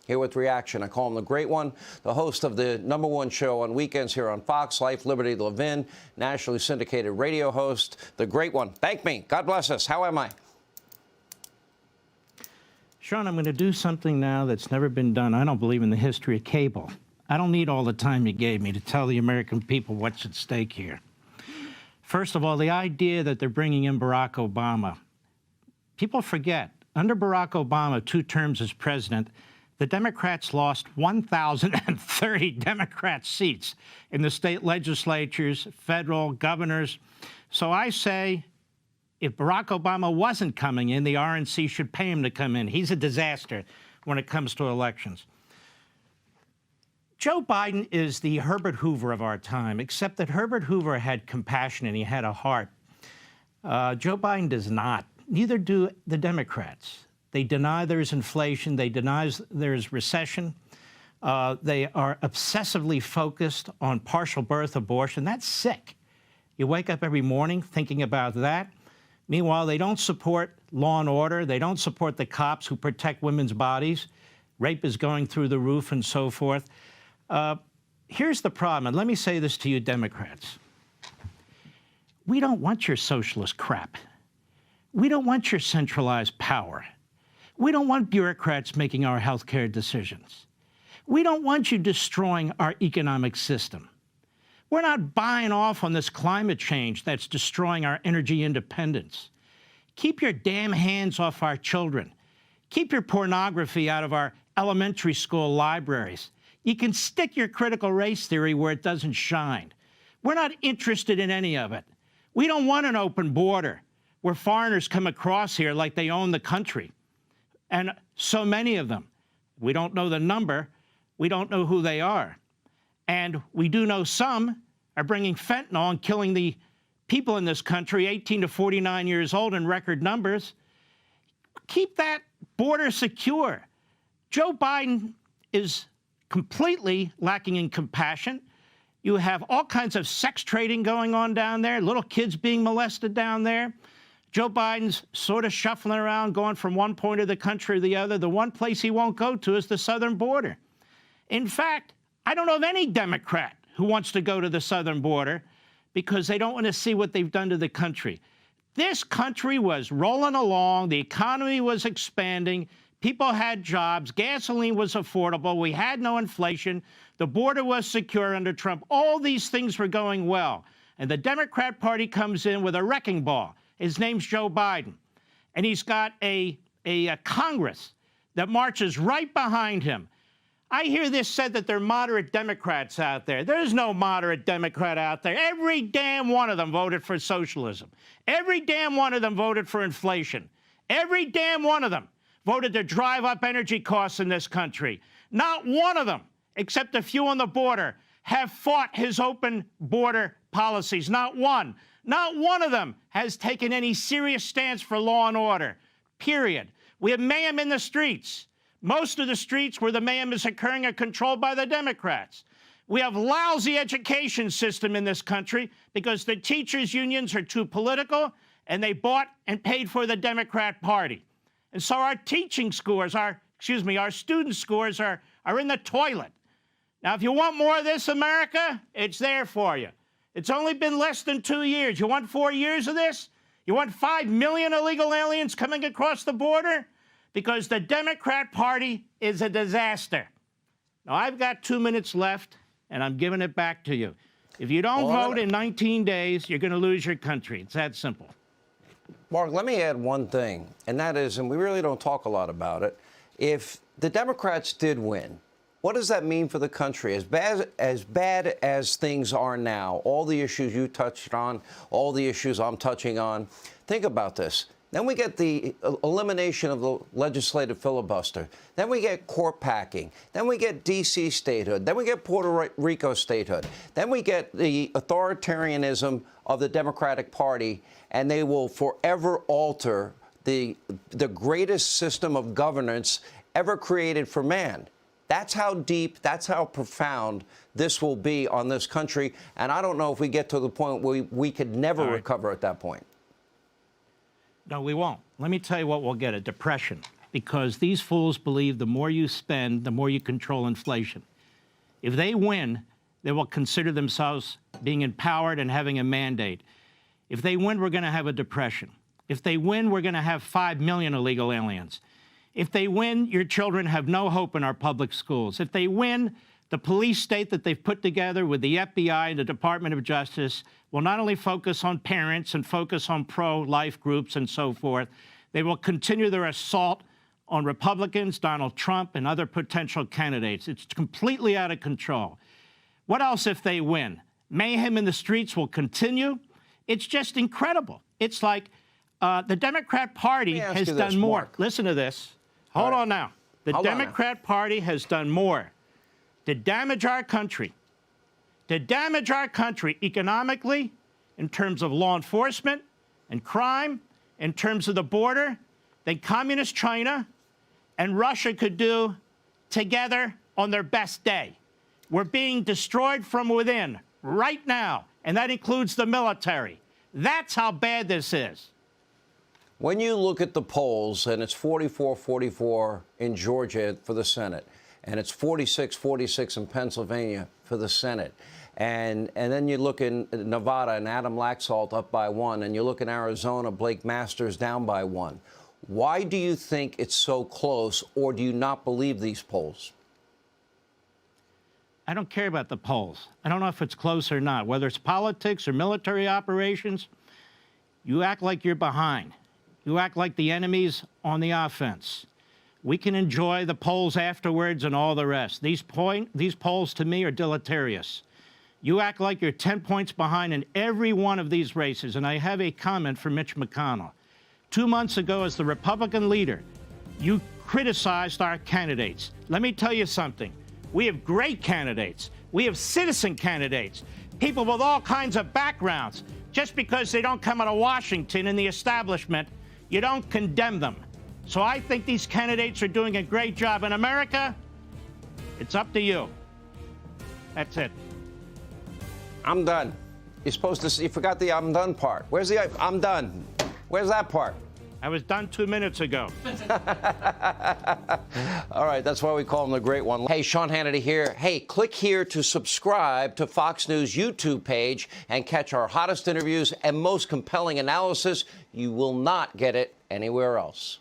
Here with reaction, I call him the Great One, the host of the #1 show on weekends here on Fox, Life, Liberty, Levin, nationally syndicated radio host, the Great One. Thank me. God bless us. How am I? Sean, I'm going to do something now that's never been done. I don't believe in the history of cable. I don't need all the time you gave me to tell the American people what's at stake here. First of all, the idea that they're bringing in Barack Obama. People forget, under Barack Obama, 2 terms as president, the Democrats lost 1,030 Democrat seats in the state legislatures, federal, governors. So I say, if Barack Obama wasn't coming in, the RNC should pay him to come in. He's a disaster when it comes to elections. Joe Biden is the Herbert Hoover of our time, except that Herbert Hoover had compassion and he had a heart. Joe Biden does not. Neither do the Democrats. They deny there's inflation. They deny there's recession. They are obsessively focused on partial birth abortion. That's sick. You wake up every morning thinking about that. Meanwhile, they don't support law and order. They don't support the cops who protect women's bodies. Rape is going through the roof and so forth. Here's the problem, and let me say this to you Democrats. We don't want your socialist crap. We don't want your centralized power. We don't want bureaucrats making our health care decisions. We don't want you destroying our economic system. We're not buying off on this climate change that's destroying our energy independence. Keep your damn hands off our children. Keep your pornography out of our elementary school libraries. You can stick your critical race theory where it doesn't shine. We're not interested in any of it. We don't want an open border where foreigners come across here like they own the country. And so many of them. We don't know the number. We don't know who they are. And we do know some are bringing fentanyl and killing the people in this country, 18 to 49 years old, in record numbers. Keep that border secure. Joe Biden is completely lacking in compassion. You have all kinds of sex trading going on down there, little kids being molested down there. Joe Biden's sort of shuffling around, going from one point of the country to the other. The one place he won't go to is the southern border. In fact, I don't know of any Democrat who wants to go to the southern border because they don't want to see what they've done to the country. This country was rolling along. The economy was expanding. People had jobs. Gasoline was affordable. We had no inflation. The border was secure under Trump. All these things were going well. And the Democrat Party comes in with a wrecking ball. His name's Joe Biden. And he's got a Congress that marches right behind him. I hear this said that there are moderate Democrats out there. There's no moderate Democrat out there. Every damn one of them voted for socialism. Every damn one of them voted for inflation. Every damn one of them voted to drive up energy costs in this country. Not one of them, except a few on the border, have fought his open border policies. Not one. Not one of them has taken any serious stance for law and order, period. We have mayhem in the streets. Most of the streets where the mayhem is occurring are controlled by the Democrats. We have lousy education system in this country because the teachers' unions are too political and they bought and paid for the Democrat Party. And so our teaching scores, our student scores are in the toilet. Now, if you want more of this, America, it's there for you. It's only been less than 2 years. You want 4 years of this? You want 5 million illegal aliens coming across the border? Because the Democrat Party is a disaster. Now, I've got 2 minutes left, and I'm giving it back to you. If you don't vote in 19 days, you're going to lose your country. It's that simple. Mark, let me add one thing, and that is, and we really don't talk a lot about it, if the Democrats did win, what does that mean for the country? As bad as things are now, all the issues you touched on, all the issues I'm touching on, think about this. Then we get the elimination of the legislative filibuster. Then we get court packing. Then we get D.C. statehood. Then we get Puerto Rico statehood. Then we get the authoritarianism of the Democratic Party, and they will forever alter the greatest system of governance ever created for man. That's how deep, that's how profound this will be on this country. And I don't know if we get to the point where we could never recover at that point. No, we won't. Let me tell you what we'll get, a depression. because these fools believe the more you spend, the more you control inflation. If they win, they will consider themselves being empowered and having a mandate. If they win, we're going to have a depression. If they win, we're going to have 5 million illegal aliens. If they win, your children have no hope in our public schools. If they win, the police state that they've put together with the FBI and the Department of Justice will not only focus on parents and focus on pro-life groups and so forth, they will continue their assault on Republicans, Donald Trump, and other potential candidates. It's completely out of control. What else if they win? Mayhem in the streets will continue. It's just incredible. It's like the Democrat Party has done more. Mark. Listen to this. Hold on now. The Democrat Party has done more to damage our country, economically, in terms of law enforcement and crime, in terms of the border, than Communist China and Russia could do together on their best day. We're being destroyed from within right now, and that includes the military. That's how bad this is. When you look at the polls, and it's 44-44 in Georgia for the Senate, and it's 46-46 in Pennsylvania for the Senate, and then you look in Nevada and Adam Laxalt up by 1, and you look in Arizona, Blake Masters down by 1. Why do you think it's so close, or do you not believe these polls? I don't care about the polls. I don't know if it's close or not. Whether it's politics or military operations, you act like you're behind. You act like the enemy's on the offense. We can enjoy the polls afterwards and all the rest. These polls, to me, are deleterious. You act like you're 10 points behind in every one of these races. And I have a comment for Mitch McConnell. 2 months ago, as the Republican leader, you criticized our candidates. Let me tell you something. We have great candidates. We have citizen candidates, people with all kinds of backgrounds. Just because they don't come out of Washington and the establishment, you don't condemn them. So I think these candidates are doing a great job. In America, it's up to you. That's it. I'm done. You forgot the I'm done part. Where's the I'm done? Where's that part? I was done 2 minutes ago. All right, that's why we call him the Great One. Hey, Sean Hannity here. Hey, click here to subscribe to Fox News YouTube page and catch our hottest interviews and most compelling analysis. You will not get it anywhere else.